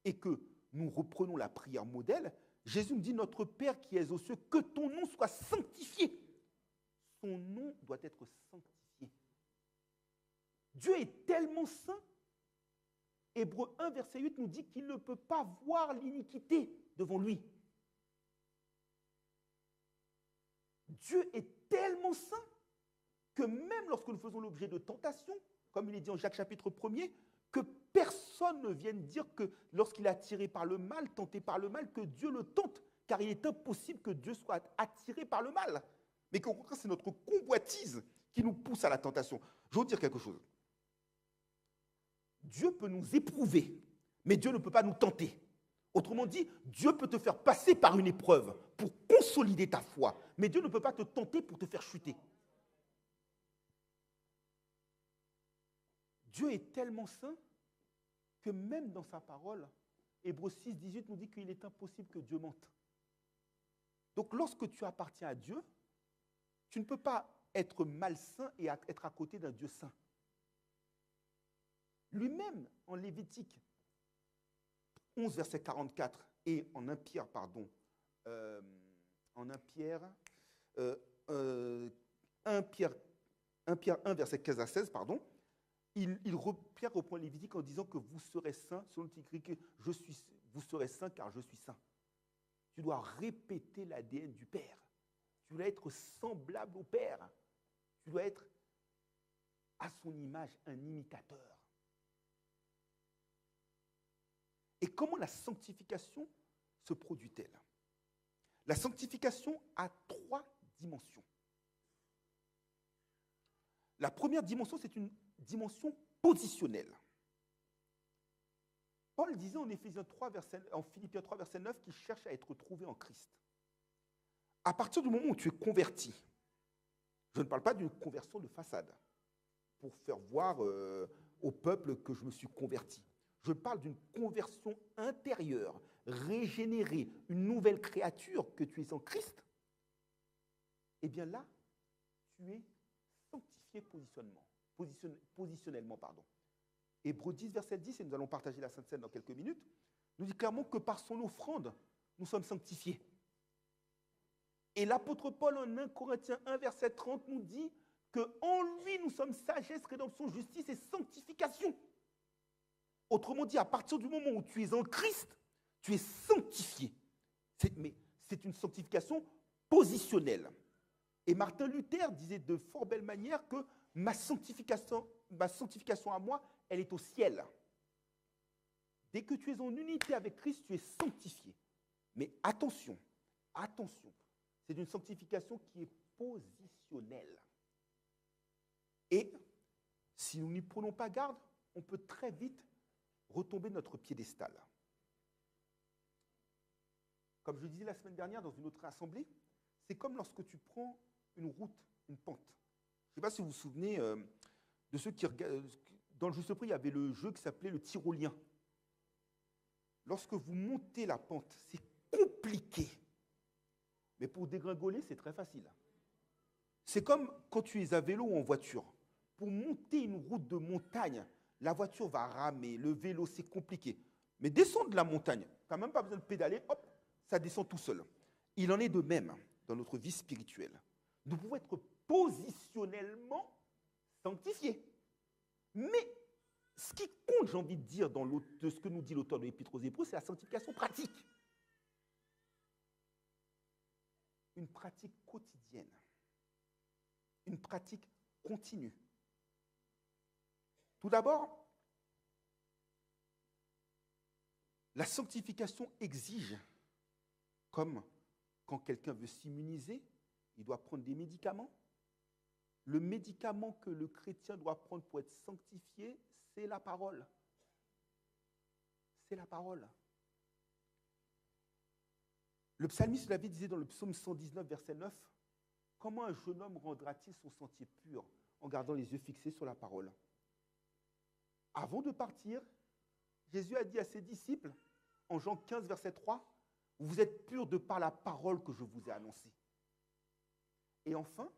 et que nous reprenons la prière modèle, Jésus nous dit, notre Père qui es aux cieux, que ton nom soit sanctifié. Son nom doit être sanctifié. Dieu est tellement saint, Hébreux 1, verset 8 nous dit qu'il ne peut pas voir l'iniquité devant lui. Dieu est tellement saint que même lorsque nous faisons l'objet de tentation, comme il est dit en Jacques chapitre 1er, que personne ne vienne dire que lorsqu'il est attiré par le mal, tenté par le mal, que Dieu le tente, car il est impossible que Dieu soit attiré par le mal. Mais qu'au contraire, c'est notre convoitise qui nous pousse à la tentation. Je vais vous dire quelque chose. Dieu peut nous éprouver, mais Dieu ne peut pas nous tenter. Autrement dit, Dieu peut te faire passer par une épreuve pour consolider ta foi, mais Dieu ne peut pas te tenter pour te faire chuter. Dieu est tellement saint que même dans sa parole, Hébreux 6, 18 nous dit qu'il est impossible que Dieu mente. Donc lorsque tu appartiens à Dieu, tu ne peux pas être malsain et être à côté d'un Dieu saint. Lui-même, en Lévitique 11, verset 44, et en 1 Pierre, en 1 Pierre, 1 Pierre, 1 Pierre 1, verset 15 à 16, pardon, Pierre reprend Lévitique en disant que vous serez saints, selon écrit que vous serez saints car je suis saint. Tu dois répéter l'ADN du Père. Tu dois être semblable au Père. Tu dois être à son image, un imitateur. Et comment la sanctification se produit-elle? La sanctification a 3 dimensions. La première dimension, c'est une dimension positionnelle. Paul disait en Philippiens 3, verset 9, qu'il cherche à être trouvé en Christ. À partir du moment où tu es converti, je ne parle pas d'une conversion de façade, pour faire voir au peuple que je me suis converti. Je parle d'une conversion intérieure, régénérée, une nouvelle créature, que tu es en Christ. Eh bien là, tu es sanctifié positionnellement. Hébreux 10, verset 10, et nous allons partager la Sainte Seine dans quelques minutes, nous dit clairement que par son offrande, nous sommes sanctifiés. Et l'apôtre Paul, en 1 Corinthiens 1, verset 30, nous dit qu'en lui, nous sommes sagesse, rédemption, justice et sanctification. Autrement dit, à partir du moment où tu es en Christ, tu es sanctifié. Mais c'est une sanctification positionnelle. Et Martin Luther disait de fort belle manière que ma sanctification à moi, elle est au ciel. Dès que tu es en unité avec Christ, tu es sanctifié. Mais attention, c'est une sanctification qui est positionnelle. Et si nous n'y prenons pas garde, on peut très vite retomber de notre piédestal. Comme je disais la semaine dernière dans une autre assemblée, c'est comme lorsque tu prends une route, une pente. Je ne sais pas si vous vous souvenez de ceux qui regardent. Dans le Juste Prix, il y avait le jeu qui s'appelait le tyrolien. Lorsque vous montez la pente, c'est compliqué. Mais pour dégringoler, c'est très facile. C'est comme quand tu es à vélo ou en voiture. Pour monter une route de montagne, la voiture va ramer, le vélo, c'est compliqué. Mais descendre la montagne, tu n'as même pas besoin de pédaler, hop, ça descend tout seul. Il en est de même dans notre vie spirituelle. Nous pouvons être positionnellement sanctifiés. Mais ce qui compte, j'ai envie de dire, de ce que nous dit l'auteur de l'Épître aux Hébreux, c'est la sanctification pratique. Une pratique quotidienne. Une pratique continue. Tout d'abord, la sanctification exige, comme quand quelqu'un veut s'immuniser, il doit prendre des médicaments. Le médicament que le chrétien doit prendre pour être sanctifié, c'est la parole. C'est la parole. Le psalmiste David disait dans le psaume 119, verset 9, « Comment un jeune homme rendra-t-il son sentier pur en gardant les yeux fixés sur la parole ?» Avant de partir, Jésus a dit à ses disciples, en Jean 15, verset 3, « Vous êtes purs de par la parole que je vous ai annoncée. » Et enfin,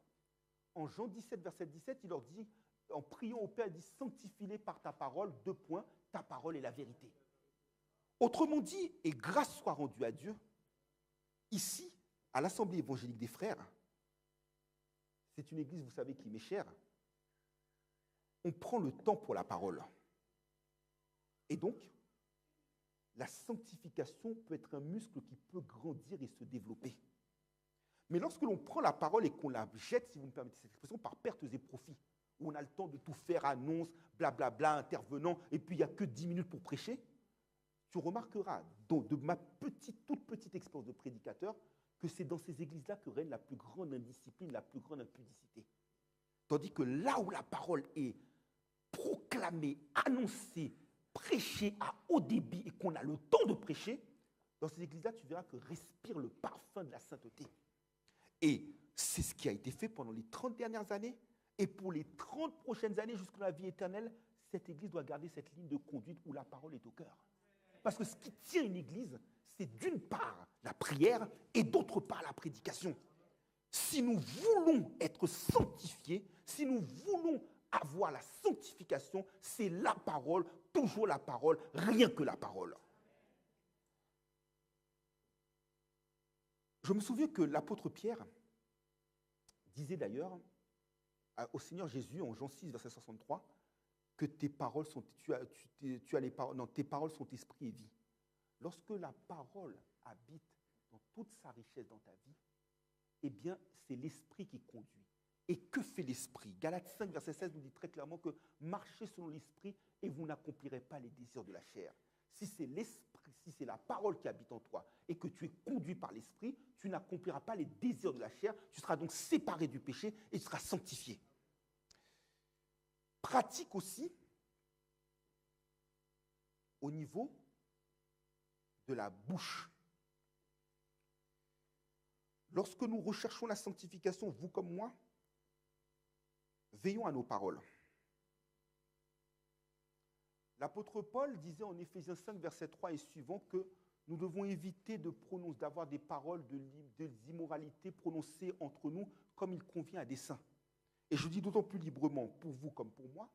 en Jean 17, verset 17, il leur dit, en priant au Père, il dit « Sanctifie-les par ta parole, : ta parole est la vérité. » Autrement dit, et grâce soit rendue à Dieu, ici, à l'Assemblée évangélique des frères, c'est une église, vous savez, qui m'est chère, on prend le temps pour la parole. Et donc, la sanctification peut être un muscle qui peut grandir et se développer. Mais lorsque l'on prend la parole et qu'on la jette, si vous me permettez cette expression, par pertes et profits, où on a le temps de tout faire, annonce, blablabla, intervenant, et puis il n'y a que 10 minutes pour prêcher, tu remarqueras, de ma toute petite expérience de prédicateur, que c'est dans ces églises-là que règne la plus grande indiscipline, la plus grande impudicité. Tandis que là où la parole est proclamée, annoncée, prêchée à haut débit et qu'on a le temps de prêcher, dans ces églises-là, tu verras que respire le parfum de la sainteté. Et c'est ce qui a été fait pendant les 30 dernières années. Et pour les 30 prochaines années jusqu'à la vie éternelle, cette église doit garder cette ligne de conduite où la parole est au cœur. Parce que ce qui tient une église, c'est d'une part la prière et d'autre part la prédication. Si nous voulons être sanctifiés, si nous voulons avoir la sanctification, c'est la parole, toujours la parole, rien que la parole. Je me souviens que l'apôtre Pierre disait d'ailleurs au Seigneur Jésus en Jean 6, verset 63, que tes paroles sont, tes paroles sont esprit et vie. Lorsque la parole habite dans toute sa richesse dans ta vie, eh bien, c'est l'esprit qui conduit. Et que fait l'esprit? Galates 5, verset 16 nous dit très clairement que marchez selon l'esprit et vous n'accomplirez pas les désirs de la chair. Si c'est l'esprit, si c'est la parole qui habite en toi et que tu es conduit par l'esprit, tu n'accompliras pas les désirs de la chair, tu seras donc séparé du péché et tu seras sanctifié. Pratique aussi au niveau de la bouche. Lorsque nous recherchons la sanctification, vous comme moi, veillons à nos paroles. L'apôtre Paul disait en Éphésiens 5, verset 3 et suivant que nous devons éviter d'avoir des paroles d'immoralité prononcées entre nous comme il convient à des saints. Et je dis d'autant plus librement pour vous comme pour moi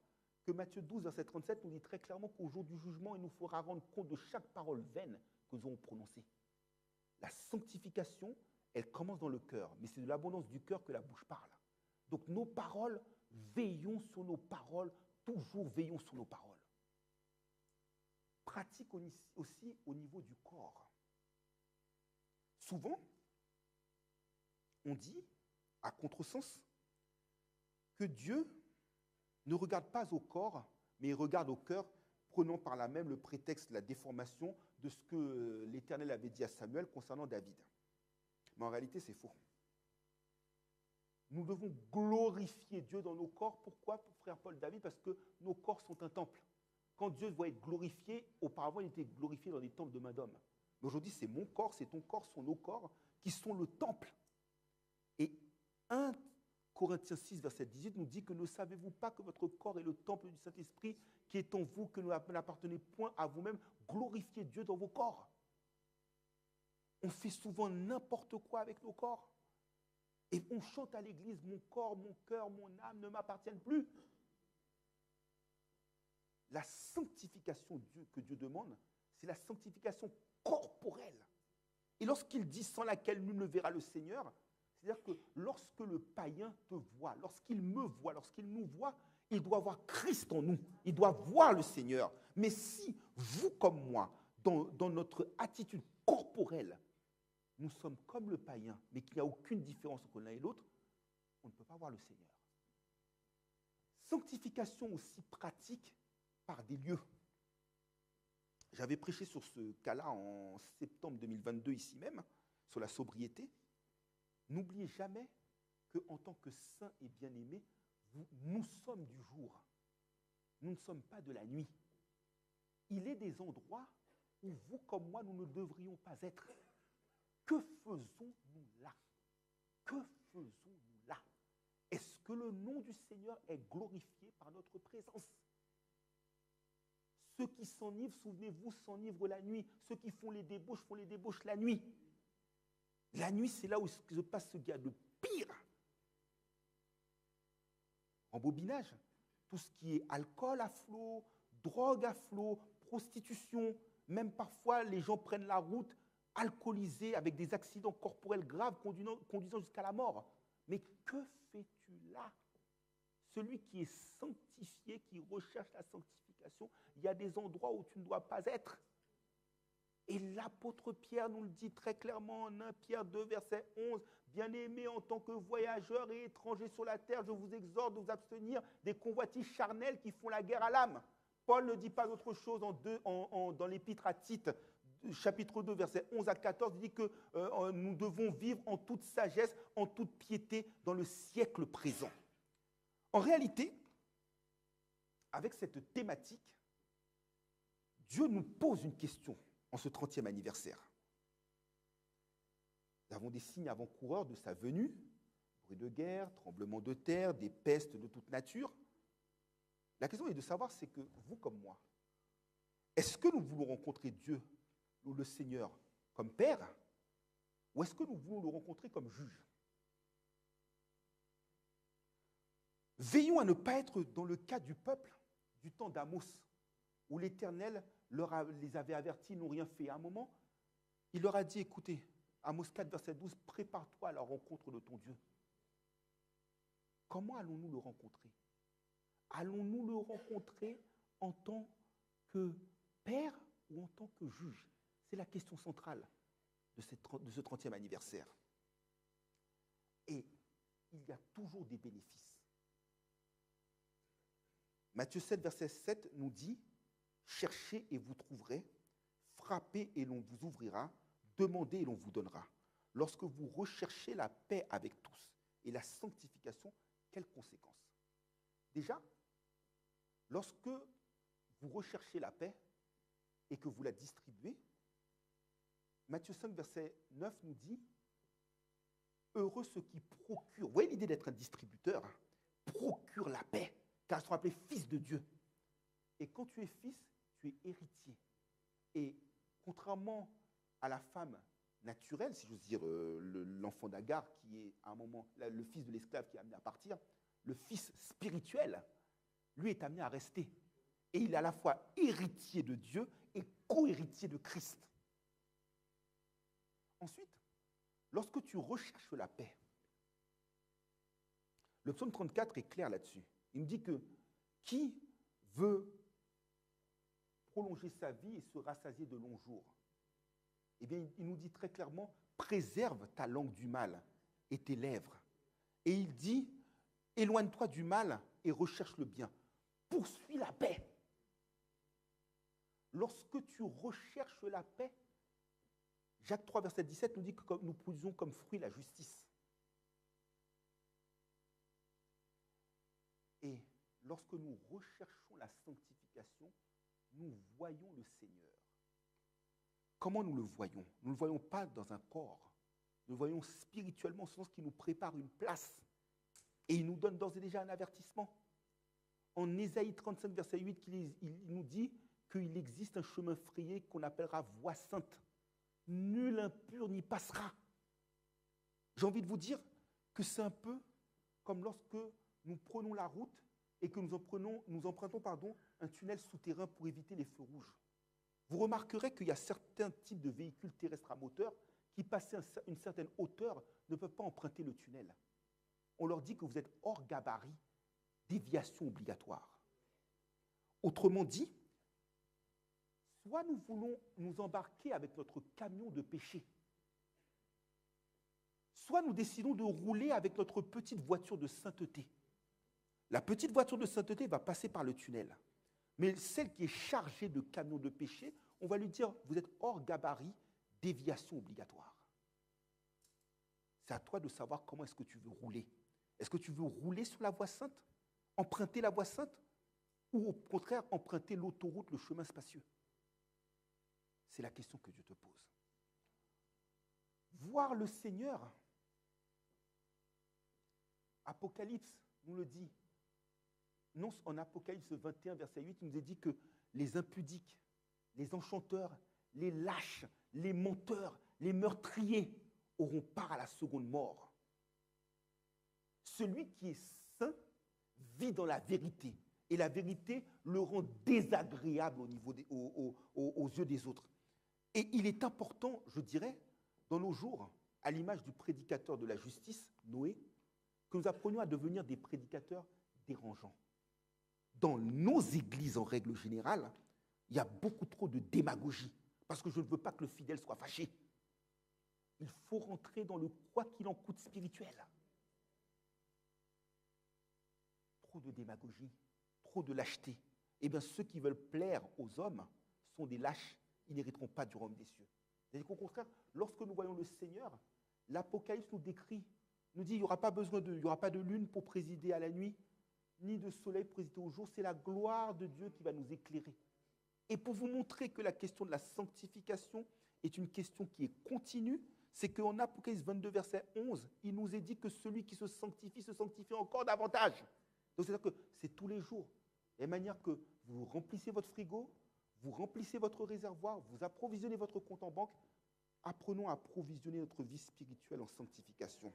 que Matthieu 12, verset 37 nous dit très clairement qu'au jour du jugement, il nous faudra rendre compte de chaque parole vaine que nous aurons prononcée. La sanctification, elle commence dans le cœur, mais c'est de l'abondance du cœur que la bouche parle. Donc nos paroles, veillons sur nos paroles, toujours veillons sur nos paroles. Pratique aussi au niveau du corps. Souvent, on dit, à contresens, que Dieu ne regarde pas au corps, mais il regarde au cœur, prenant par là même le prétexte de la déformation de ce que l'Éternel avait dit à Samuel concernant David. Mais en réalité, c'est faux. Nous devons glorifier Dieu dans nos corps. Pourquoi, frère Paul David? Parce que nos corps sont un temple. Quand Dieu doit être glorifié, auparavant, il était glorifié dans des temples de main d'homme. Mais aujourd'hui, c'est mon corps, c'est ton corps, sont nos corps qui sont le temple. Et 1 Corinthiens 6, verset 18 nous dit que ne savez-vous pas que votre corps est le temple du Saint-Esprit qui est en vous, que vous n'appartenez point à vous-même? Glorifiez Dieu dans vos corps. On fait souvent n'importe quoi avec nos corps. Et on chante à l'église, mon corps, mon cœur, mon âme ne m'appartiennent plus. La sanctification que Dieu demande, c'est la sanctification corporelle. Et lorsqu'il dit sans laquelle nul ne verra le Seigneur, c'est-à-dire que lorsque le païen te voit, lorsqu'il me voit, lorsqu'il nous voit, il doit voir Christ en nous, il doit voir le Seigneur. Mais si vous comme moi, dans notre attitude corporelle, nous sommes comme le païen, mais qu'il n'y a aucune différence entre l'un et l'autre, on ne peut pas voir le Seigneur. Sanctification aussi pratique par des lieux. J'avais prêché sur ce cas-là en septembre 2022, ici même, sur la sobriété. N'oubliez jamais qu'en tant que saints et bien-aimés, nous sommes du jour. Nous ne sommes pas de la nuit. Il est des endroits où vous comme moi, nous ne devrions pas être. Que faisons-nous là? Que faisons-nous là? Est-ce que le nom du Seigneur est glorifié par notre présence? Ceux qui s'enivrent, souvenez-vous, s'enivrent la nuit. Ceux qui font les débauches la nuit. La nuit, c'est là où se passe ce qu'il y a de pire. En bobinage, tout ce qui est alcool à flot, drogue à flot, prostitution, même parfois les gens prennent la route alcoolisés avec des accidents corporels graves conduisant jusqu'à la mort. Mais que fais-tu là? Celui qui est sanctifié, qui recherche la sanctification, il y a des endroits où tu ne dois pas être. Et l'apôtre Pierre nous le dit très clairement en 1 Pierre 2, verset 11. « Bien-aimés, en tant que voyageurs et étrangers sur la terre, je vous exhorte de vous abstenir des convoitises charnelles qui font la guerre à l'âme. » Paul ne dit pas autre chose dans l'épître à Tite, chapitre 2, verset 11 à 14, il dit que nous devons vivre en toute sagesse, en toute piété dans le siècle présent. En réalité, avec cette thématique, Dieu nous pose une question en ce 30e anniversaire. Nous avons des signes avant-coureurs de sa venue, bruit de guerre, tremblement de terre, des pestes de toute nature. La question est de savoir, c'est que vous comme moi, est-ce que nous voulons rencontrer Dieu ou le Seigneur comme Père, ou est-ce que nous voulons le rencontrer comme juge? Veillons à ne pas être dans le cas du peuple du temps d'Amos, où l'Éternel les avait avertis, ils n'ont rien fait. À un moment, il leur a dit, écoutez, Amos 4, verset 12, prépare-toi à la rencontre de ton Dieu. Comment allons-nous le rencontrer? Allons-nous le rencontrer en tant que père ou en tant que juge? C'est la question centrale de ce 30e anniversaire. Et il y a toujours des bénéfices. Matthieu 7, verset 7 nous dit, « Cherchez et vous trouverez, frappez et l'on vous ouvrira, demandez et l'on vous donnera. Lorsque vous recherchez la paix avec tous et la sanctification, quelles conséquences? » Déjà, lorsque vous recherchez la paix et que vous la distribuez, Matthieu 5, verset 9 nous dit « Heureux ceux qui procurent », vous voyez l'idée d'être un distributeur, hein, procure la paix, car ils sont appelés fils de Dieu. Et quand tu es fils, tu es héritier. Et contrairement à la femme naturelle, si j'ose dire, l'enfant d'Agar, qui est à un moment le fils de l'esclave qui est amené à partir, le fils spirituel, lui est amené à rester. Et il est à la fois héritier de Dieu et co-héritier de Christ. Ensuite, lorsque tu recherches la paix, le psaume 34 est clair là-dessus. Il me dit que qui veut prolonger sa vie et se rassasier de longs jours? Eh bien, il nous dit très clairement, préserve ta langue du mal et tes lèvres. Et il dit, éloigne-toi du mal et recherche le bien. Poursuis la paix. Lorsque tu recherches la paix, Jacques 3, verset 17 nous dit que nous produisons comme fruit la justice. Et lorsque nous recherchons la sanctification, nous voyons le Seigneur. Comment nous le voyons? Nous ne le voyons pas dans un corps. Nous le voyons spirituellement, au sens qu'il nous prépare une place. Et il nous donne d'ores et déjà un avertissement. En Ésaïe 35, verset 8, il nous dit qu'il existe un chemin frayé qu'on appellera voie sainte. Nul impur n'y passera. J'ai envie de vous dire que c'est un peu comme lorsque nous prenons la route et que nous empruntons un tunnel souterrain pour éviter les feux rouges. Vous remarquerez qu'il y a certains types de véhicules terrestres à moteur qui, passés une certaine hauteur, ne peuvent pas emprunter le tunnel. On leur dit que vous êtes hors gabarit, déviation obligatoire. Autrement dit, soit nous voulons nous embarquer avec notre camion de péché, soit nous décidons de rouler avec notre petite voiture de sainteté. La petite voiture de sainteté va passer par le tunnel. Mais celle qui est chargée de camions de péché, on va lui dire, vous êtes hors gabarit, déviation obligatoire. C'est à toi de savoir comment est-ce que tu veux rouler. Est-ce que tu veux rouler sur la voie sainte, emprunter la voie sainte, ou au contraire emprunter l'autoroute, le chemin spacieux? C'est la question que Dieu te pose. Voir le Seigneur, Apocalypse nous le dit. Non, en Apocalypse 21, verset 8, il nous est dit que les impudiques, les enchanteurs, les lâches, les menteurs, les meurtriers auront part à la seconde mort. Celui qui est saint vit dans la vérité. Et la vérité le rend désagréable aux yeux des autres. Et il est important, je dirais, dans nos jours, à l'image du prédicateur de la justice, Noé, que nous apprenions à devenir des prédicateurs dérangeants. Dans nos églises, en règle générale, il y a beaucoup trop de démagogie, parce que je ne veux pas que le fidèle soit fâché. Il faut rentrer dans le quoi qu'il en coûte spirituel. Trop de démagogie, trop de lâcheté. Eh bien, ceux qui veulent plaire aux hommes sont des lâches, ils n'hériteront pas du royaume des cieux. C'est-à-dire qu'au contraire, lorsque nous voyons le Seigneur, l'Apocalypse nous décrit, nous dit, il n'y aura pas de lune pour présider à la nuit, ni de soleil pour présider au jour, c'est la gloire de Dieu qui va nous éclairer. Et pour vous montrer que la question de la sanctification est une question qui est continue, c'est qu'en Apocalypse 22, verset 11, il nous est dit que celui qui se sanctifie encore davantage. Donc c'est-à-dire que c'est tous les jours. De la manière que vous remplissez votre frigo, vous remplissez votre réservoir, vous approvisionnez votre compte en banque, apprenons à approvisionner notre vie spirituelle en sanctification.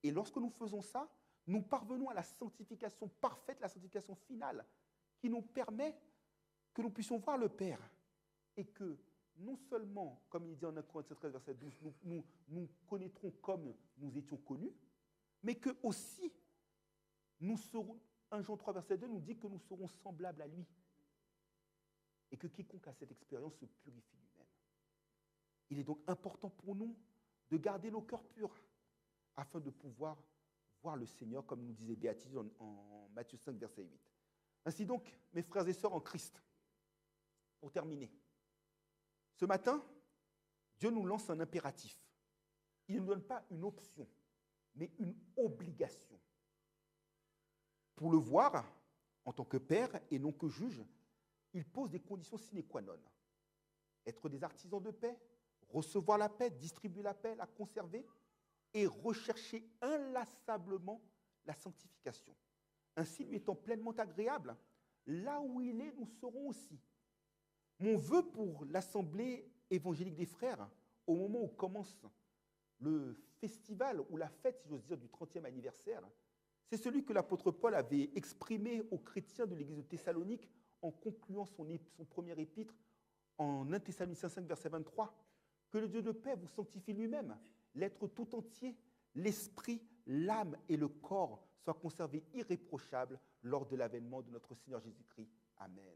Et lorsque nous faisons ça, nous parvenons à la sanctification parfaite, la sanctification finale, qui nous permet que nous puissions voir le Père et que non seulement, comme il dit en 1 Corinthiens 13, verset 12, nous connaîtrons comme nous étions connus, mais que aussi, nous serons, 1 Jean 3, verset 2 nous dit que nous serons semblables à lui et que quiconque a cette expérience se purifie lui-même. Il est donc important pour nous de garder nos cœurs purs afin de pouvoir voir le Seigneur, comme nous disait Béatrice en Matthieu 5, verset 8. Ainsi donc, mes frères et sœurs en Christ, pour terminer, ce matin, Dieu nous lance un impératif. Il ne nous donne pas une option, mais une obligation. Pour le voir, en tant que père et non que juge, il pose des conditions sine qua non. Être des artisans de paix, recevoir la paix, distribuer la paix, la conserver et rechercher inlassablement la sanctification. Ainsi, lui étant pleinement agréable, là où il est, nous serons aussi. Mon vœu pour l'Assemblée évangélique des frères, au moment où commence le festival ou la fête, si j'ose dire, du 30e anniversaire, c'est celui que l'apôtre Paul avait exprimé aux chrétiens de l'église de Thessalonique en concluant son premier épître en 1 Thessaloniciens 5, verset 23. Que le Dieu de paix vous sanctifie lui-même, l'être tout entier, l'esprit, l'âme et le corps soient conservés irréprochables lors de l'avènement de notre Seigneur Jésus-Christ. Amen.